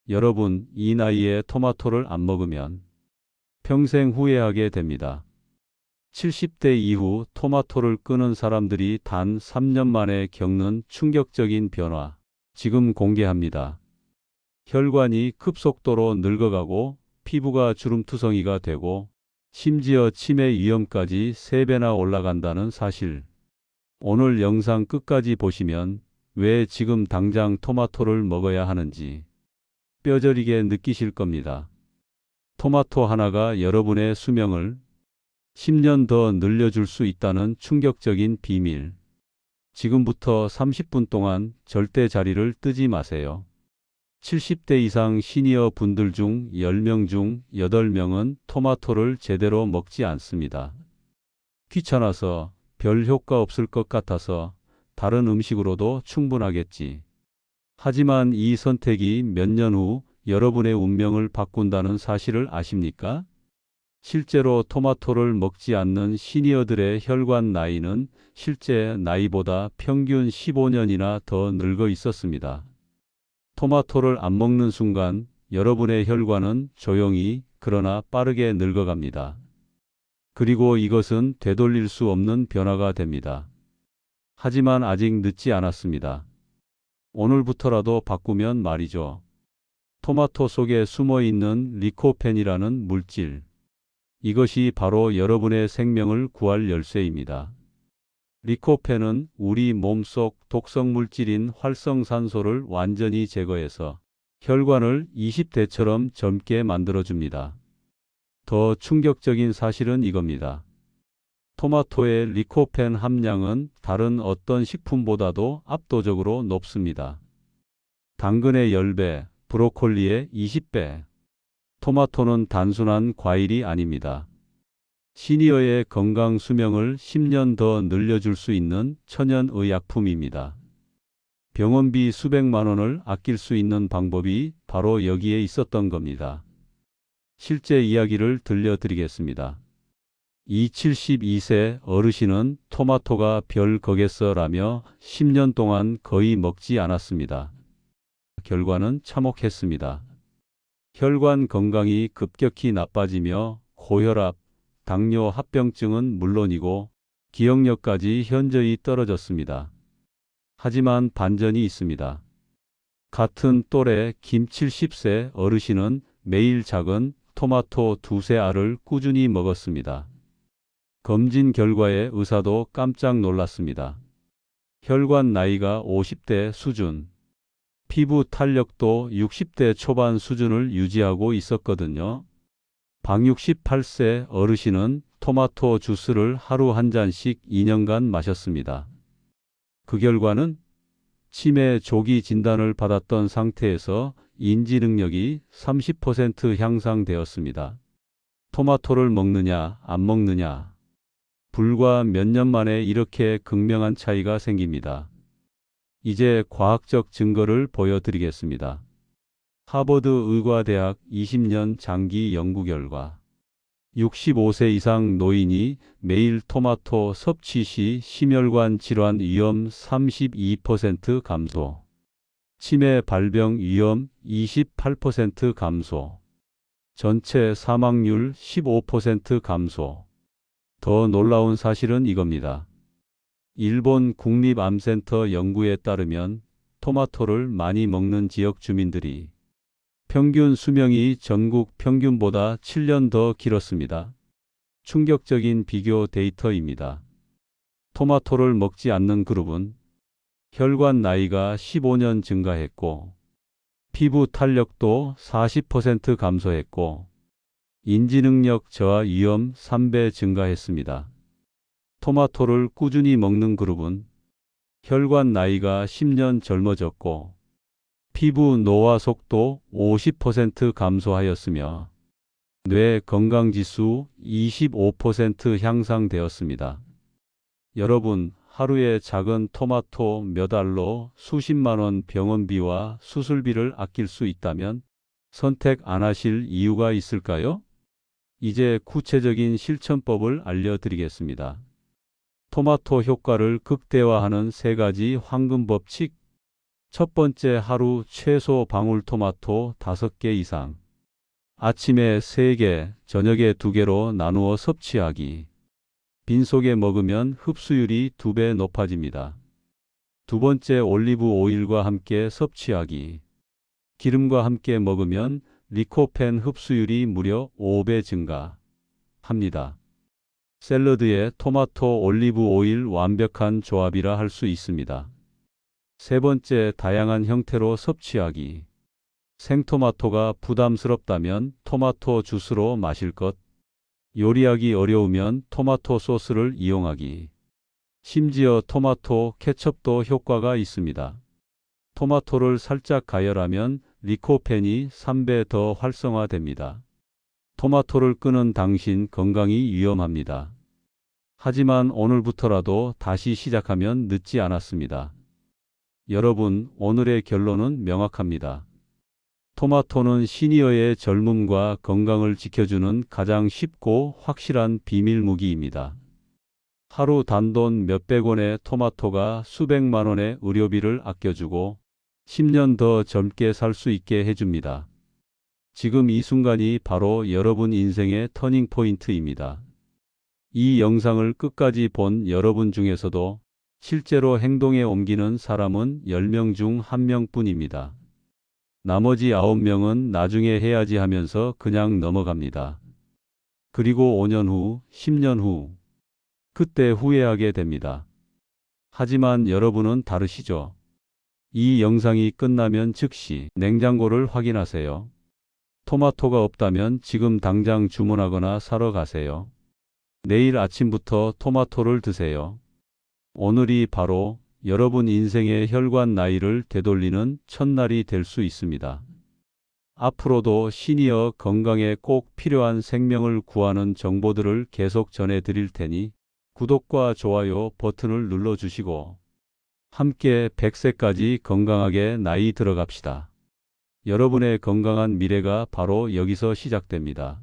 여러분, 이 나이에 토마토를 안 먹으면 평생 후회하게 됩니다. 70대 이후 토마토를 끊은 사람들이 단 3년 만에 겪는 충격적인 변화. 지금 공개합니다. 혈관이 급속도로 늙어가고 피부가 주름투성이가 되고 심지어 치매 위험까지 3배나 올라간다는 사실. 오늘 영상 끝까지 보시면 왜 지금 당장 토마토를 먹어야 하는지 뼈저리게 느끼실 겁니다. 토마토 하나가 여러분의 수명을 10년 더 늘려줄 수 있다는 충격적인 비밀. 지금부터 30분 동안 절대 자리를 뜨지 마세요. 70대 이상 시니어 분들 중 10명 중 8명은 토마토를 제대로 먹지 않습니다. 귀찮아서, 별 효과 없을 것 같아서, 다른 음식으로도 충분하겠지. 하지만 이 선택이 몇 년 후 여러분의 운명을 바꾼다는 사실을 아십니까? 실제로 토마토를 먹지 않는 시니어들의 혈관 나이는 실제 나이보다 평균 15년이나 더 늙어 있었습니다. 토마토를 안 먹는 순간 여러분의 혈관은 조용히 그러나 빠르게 늙어갑니다. 그리고 이것은 되돌릴 수 없는 변화가 됩니다. 하지만 아직 늦지 않았습니다. 오늘부터라도 바꾸면 말이죠. 토마토 속에 숨어 있는 리코펜이라는 물질. 이것이 바로 여러분의 생명을 구할 열쇠입니다. 리코펜은 우리 몸속 독성 물질인 활성산소를 완전히 제거해서 혈관을 20대처럼 젊게 만들어줍니다. 더 충격적인 사실은 이겁니다. 토마토의 리코펜 함량은 다른 어떤 식품보다도 압도적으로 높습니다. 당근의 10배, 브로콜리의 20배. 토마토는 단순한 과일이 아닙니다. 시니어의 건강 수명을 10년 더 늘려줄 수 있는 천연 의약품입니다. 병원비 수백만 원을 아낄 수 있는 방법이 바로 여기에 있었던 겁니다. 실제 이야기를 들려드리겠습니다. 이 72세 어르신은 토마토가 별 거겠어라며 10년 동안 거의 먹지 않았습니다. 결과는 참혹했습니다. 혈관 건강이 급격히 나빠지며 고혈압, 당뇨, 합병증은 물론이고 기억력까지 현저히 떨어졌습니다. 하지만 반전이 있습니다. 같은 또래 김 70세 어르신은 매일 작은 토마토 2세 알을 꾸준히 먹었습니다. 검진 결과에 의사도 깜짝 놀랐습니다. 혈관 나이가 50대 수준, 피부 탄력도 60대 초반 수준을 유지하고 있었거든요. 박 68세 어르신은 토마토 주스를 하루 한 잔씩 2년간 마셨습니다. 그 결과는 치매 조기 진단을 받았던 상태에서 인지 능력이 30% 향상되었습니다. 토마토를 먹느냐, 안 먹느냐. 불과 몇 년 만에 이렇게 극명한 차이가 생깁니다. 이제 과학적 증거를 보여드리겠습니다. 하버드 의과대학 20년 장기 연구 결과 65세 이상 노인이 매일 토마토 섭취 시 심혈관 질환 위험 32% 감소, 치매 발병 위험 28% 감소, 전체 사망률 15% 감소. 더 놀라운 사실은 이겁니다. 일본 국립암센터 연구에 따르면 토마토를 많이 먹는 지역 주민들이 평균 수명이 전국 평균보다 7년 더 길었습니다. 충격적인 비교 데이터입니다. 토마토를 먹지 않는 그룹은 혈관 나이가 15년 증가했고, 피부 탄력도 40% 감소했고, 인지능력 저하 위험 3배 증가했습니다. 토마토를 꾸준히 먹는 그룹은 혈관 나이가 10년 젊어졌고, 피부 노화 속도 50% 감소하였으며 뇌 건강지수 25% 향상되었습니다. 여러분, 하루에 작은 토마토 몇 알로 수십만 원 병원비와 수술비를 아낄 수 있다면 선택 안 하실 이유가 있을까요? 이제 구체적인 실천법을 알려드리겠습니다. 토마토 효과를 극대화하는 3가지 황금 법칙. 첫 번째, 하루 최소 방울토마토 5개 이상. 아침에 3개, 저녁에 2개로 나누어 섭취하기. 빈속에 먹으면 흡수율이 2배 높아집니다. 두 번째, 올리브 오일과 함께 섭취하기. 기름과 함께 먹으면 리코펜 흡수율이 무려 5배 증가합니다. 샐러드에 토마토, 올리브 오일 완벽한 조합이라 할 수 있습니다. 세 번째, 다양한 형태로 섭취하기. 생토마토가 부담스럽다면 토마토 주스로 마실 것. 요리하기 어려우면 토마토 소스를 이용하기. 심지어 토마토 케첩도 효과가 있습니다. 토마토를 살짝 가열하면 리코펜이 3배 더 활성화됩니다. 토마토를 끄는 당신 건강이 위험합니다. 하지만 오늘부터라도 다시 시작하면 늦지 않았습니다. 여러분, 오늘의 결론은 명확합니다. 토마토는 시니어의 젊음과 건강을 지켜주는 가장 쉽고 확실한 비밀 무기입니다. 하루 단돈 몇백 원의 토마토가 수백만 원의 의료비를 아껴주고 10년 더 젊게 살 수 있게 해줍니다. 지금 이 순간이 바로 여러분 인생의 터닝 포인트입니다. 이 영상을 끝까지 본 여러분 중에서도 실제로 행동에 옮기는 사람은 10명 중 1명뿐입니다. 나머지 9명은 나중에 해야지 하면서 그냥 넘어갑니다. 그리고 5년 후, 10년 후, 그때 후회하게 됩니다. 하지만 여러분은 다르시죠? 이 영상이 끝나면 즉시 냉장고를 확인하세요. 토마토가 없다면 지금 당장 주문하거나 사러 가세요. 내일 아침부터 토마토를 드세요. 오늘이 바로 여러분 인생의 혈관 나이를 되돌리는 첫날이 될 수 있습니다. 앞으로도 시니어 건강에 꼭 필요한 생명을 구하는 정보들을 계속 전해드릴 테니 구독과 좋아요 버튼을 눌러주시고 함께 100세까지 건강하게 나이 들어갑시다. 여러분의 건강한 미래가 바로 여기서 시작됩니다.